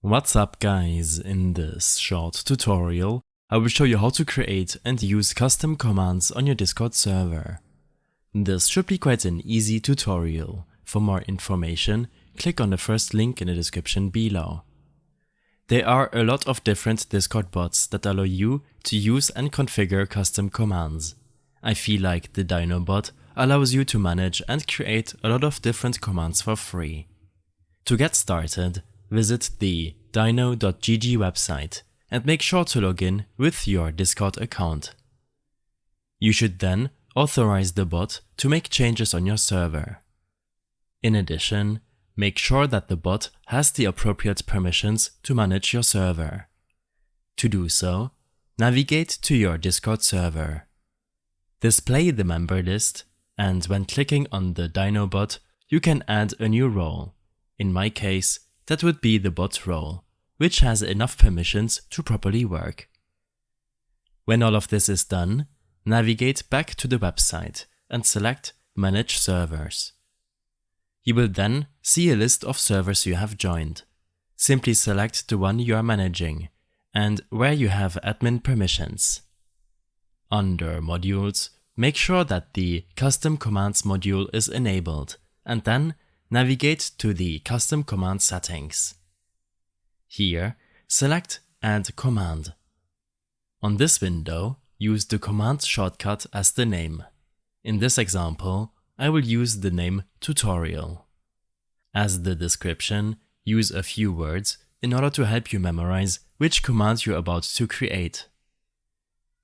What's up guys, in this short tutorial I will show you how to create and use custom commands on your Discord server. This should be quite an easy tutorial. For more information, click on the first link in the description below. There are a lot of different Discord bots that allow you to use and configure custom commands. I feel like the DynoBot allows you to manage and create a lot of different commands for free. To get started, visit the dyno.gg website and make sure to log in with your Discord account. You should then authorize the bot to make changes on your server. In addition, make sure that the bot has the appropriate permissions to manage your server. To do so, navigate to your Discord server. Display the member list, and when clicking on the DynoBot, you can add a new role. In my case, that would be the bot role, which has enough permissions to properly work. When all of this is done, navigate back to the website and select Manage Servers. You will then see a list of servers you have joined. Simply select the one you are managing and where you have admin permissions. Under Modules, make sure that the Custom Commands module is enabled and then navigate to the Custom Command settings. Here, select Add Command. On this window, use the command shortcut as the name. In this example, I will use the name Tutorial. As the description, use a few words in order to help you memorize which command you're about to create.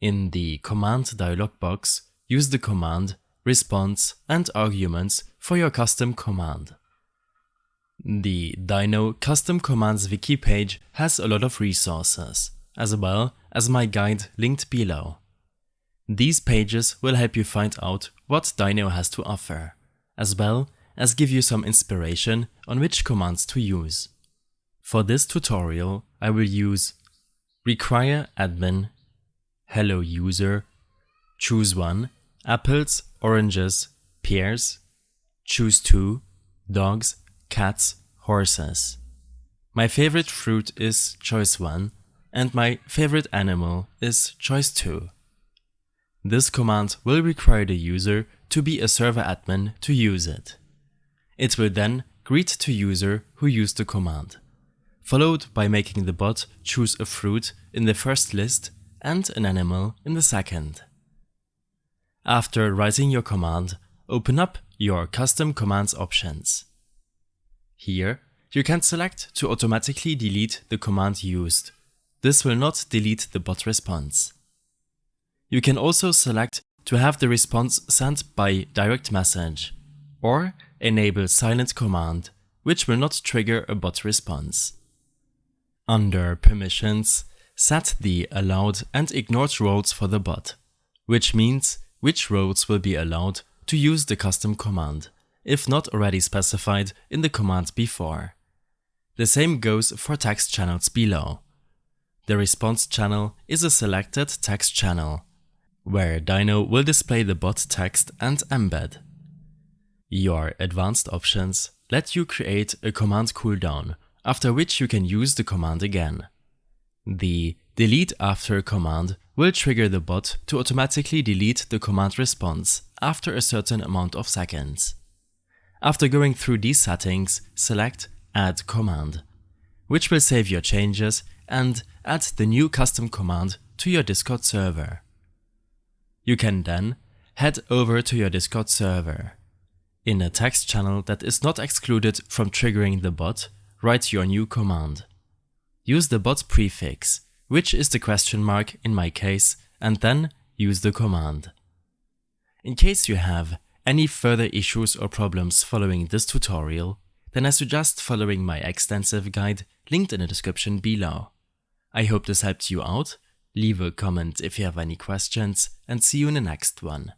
In the command dialog box, use the command, response, and arguments for your custom command. The Dyno Custom Commands wiki page has a lot of resources, as well as my guide linked below. These pages will help you find out what Dyno has to offer, as well as give you some inspiration on which commands to use. For this tutorial, I will use require admin, hello user, choose one, apples, oranges, pears, choose two, dogs, cats, horses. My favorite fruit is choice 1 and my favorite animal is choice 2. This command will require the user to be a server admin to use it. It will then greet the user who used the command, followed by making the bot choose a fruit in the first list and an animal in the second. After writing your command, open up your custom commands options. Here, you can select to automatically delete the command used. This will not delete the bot response. You can also select to have the response sent by direct message, or enable silent command, which will not trigger a bot response. Under Permissions, set the allowed and ignored roles for the bot, which means which roles will be allowed to use the custom command, if not already specified in the command before. The same goes for text channels below. The response channel is a selected text channel, where Dyno will display the bot text and embed. Your advanced options let you create a command cooldown, after which you can use the command again. The delete after command will trigger the bot to automatically delete the command response after a certain amount of seconds. After going through these settings, select Add Command, which will save your changes and add the new custom command to your Discord server. You can then head over to your Discord server. In a text channel that is not excluded from triggering the bot, write your new command. Use the bot prefix, which is the question mark in my case, and then use the command. In case you have any further issues or problems following this tutorial, then I suggest following my extensive guide linked in the description below. I hope this helped you out. Leave a comment if you have any questions, and see you in the next one.